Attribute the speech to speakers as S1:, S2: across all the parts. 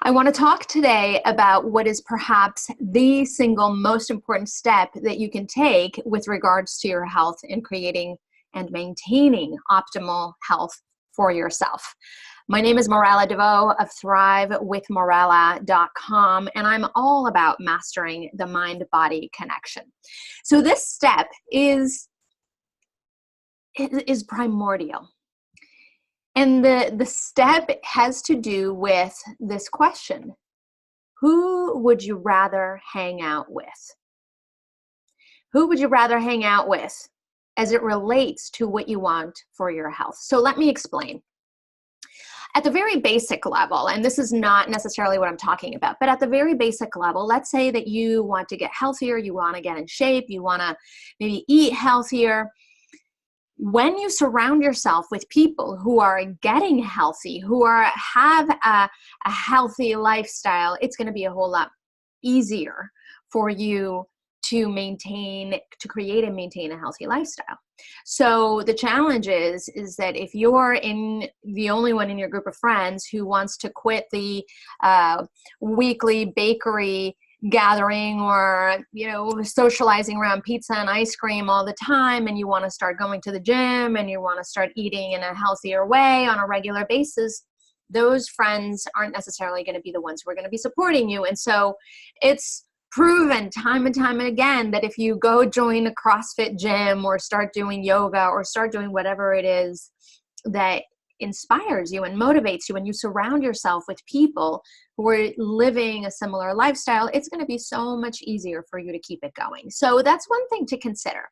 S1: I want to talk today about what is perhaps the single most important step that you can take with regards to your health in creating and maintaining optimal health for yourself. My name is Morella DeVoe of ThriveWithMorella.com, and I'm all about mastering the mind-body connection. So this step is primordial. And the step has to do with this question: who would you rather hang out with? Who would you rather hang out with as it relates to what you want for your health? So let me explain. At the very basic level, and this is not necessarily what I'm talking about, but at the very basic level, let's say that you want to get healthier, you want to get in shape, you want to maybe eat healthier. When you surround yourself with people who are getting healthy, who have a healthy lifestyle, it's going to be a whole lot easier for you to create and maintain a healthy lifestyle. So the challenge is that if you're the only one in your group of friends who wants to quit the weekly bakery gathering or socializing around pizza and ice cream all the time, and you want to start going to the gym and you want to start eating in a healthier way on a regular basis, those friends aren't necessarily going to be the ones who are going to be supporting you. And so it's proven time and time again that if you go join a CrossFit gym or start doing yoga or start doing whatever it is that inspires you and motivates you, and you surround yourself with people who are living a similar lifestyle, it's going to be so much easier for you to keep it going. So that's one thing to consider.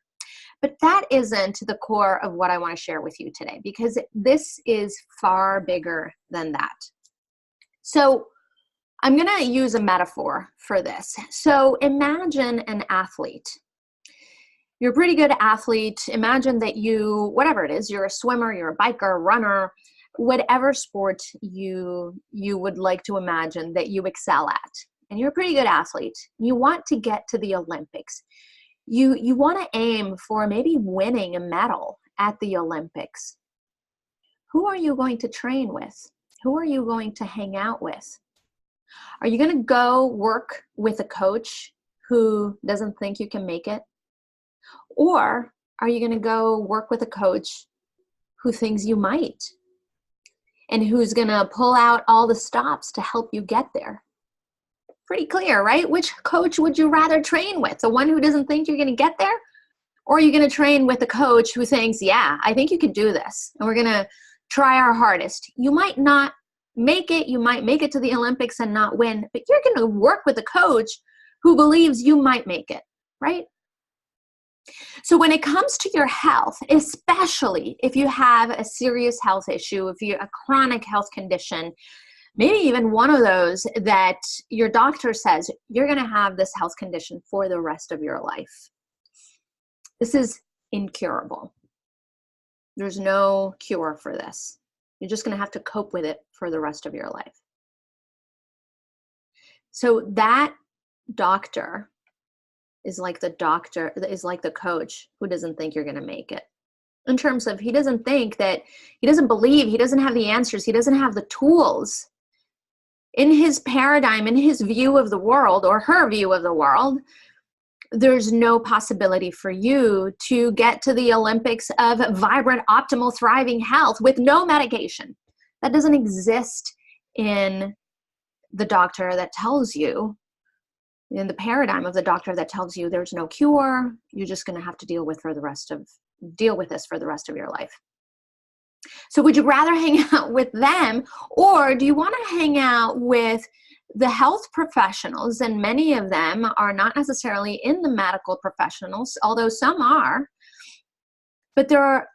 S1: But that isn't the core of what I want to share with you today, because this is far bigger than that. So I'm going to use a metaphor for this. So imagine an athlete. You're a pretty good athlete. Imagine that whatever it is, you're a swimmer, you're a biker, runner, whatever sport you would like to imagine that you excel at. And you're a pretty good athlete. You want to get to the Olympics. You want to aim for maybe winning a medal at the Olympics. Who are you going to train with? Who are you going to hang out with? Are you going to go work with a coach who doesn't think you can make it? Or are you going to go work with a coach who thinks you might and who's going to pull out all the stops to help you get there? Pretty clear, right? Which coach would you rather train with? The one who doesn't think you're going to get there? Or are you going to train with a coach who thinks, yeah, I think you can do this, and we're going to try our hardest? You might not make it. You might make it to the Olympics and not win, but you're going to work with a coach who believes you might make it, right? So when it comes to your health, especially if you have a serious health issue, if you're a chronic health condition, maybe even one of those that your doctor says you're going to have this health condition for the rest of your life, this is incurable. There's no cure for this. You're just going to have to cope with it for the rest of your life. So that doctor is like the coach who doesn't think you're going to make it. In terms of, he doesn't believe, he doesn't have the answers, he doesn't have the tools. In his paradigm, in his view of the world, or her view of the world, there's no possibility for you to get to the Olympics of vibrant, optimal, thriving health with no medication. That doesn't exist in the doctor that tells you, in the paradigm of the doctor that tells you there's no cure, you're just going to have to deal with this for the rest of your life. So would you rather hang out with them, or do you want to hang out with the health professionals? And many of them are not necessarily in the medical professionals, although some are, but there are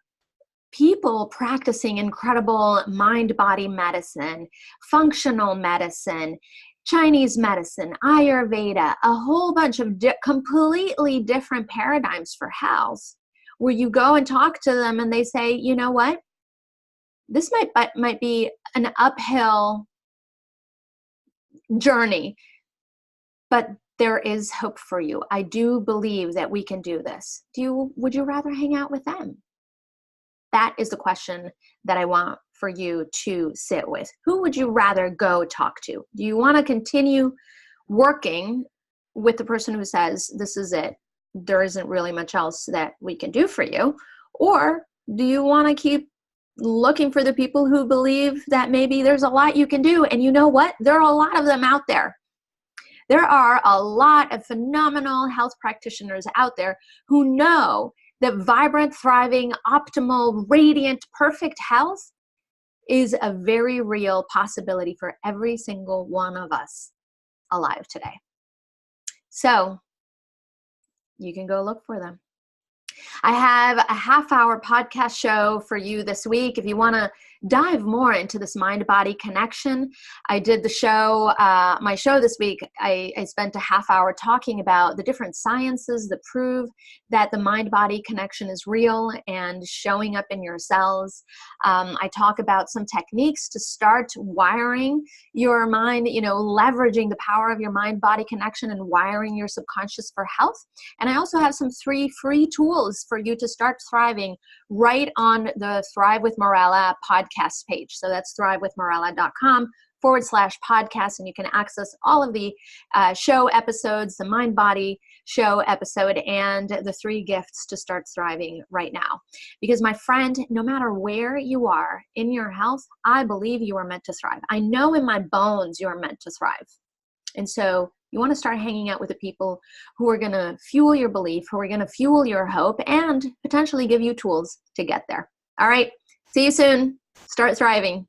S1: people practicing incredible mind-body medicine, functional medicine, Chinese medicine, Ayurveda, a whole bunch of completely different paradigms for health, where you go and talk to them and they say, you know what, this might be an uphill journey, but there is hope for you. I do believe that we can do this. Would you rather hang out with them? That is the question that I want for you to sit with? Who would you rather go talk to? Do you want to continue working with the person who says, this is it, there isn't really much else that we can do for you? Or do you want to keep looking for the people who believe that maybe there's a lot you can do? And you know what? There are a lot of them out there. There are a lot of phenomenal health practitioners out there who know that vibrant, thriving, optimal, radiant, perfect health is a very real possibility for every single one of us alive today. So you can go look for them. I have a half-hour podcast show for you this week. If you want to dive more into this mind-body connection, I did the show, my show this week, I spent a half hour talking about the different sciences that prove that the mind-body connection is real and showing up in your cells. I talk about some techniques to start wiring your mind, leveraging the power of your mind-body connection and wiring your subconscious for health. And I also have some 3 free tools for you to start thriving right on the Thrive with Mirella podcast page. So that's thrivewithmirella.com/podcast, and you can access all of the show episodes, the Mind Body show episode, and the 3 gifts to start thriving right now. Because my friend, no matter where you are in your health, I believe you are meant to thrive. I know in my bones you are meant to thrive. And so you want to start hanging out with the people who are going to fuel your belief, who are going to fuel your hope, and potentially give you tools to get there. All right. See you soon. Start thriving.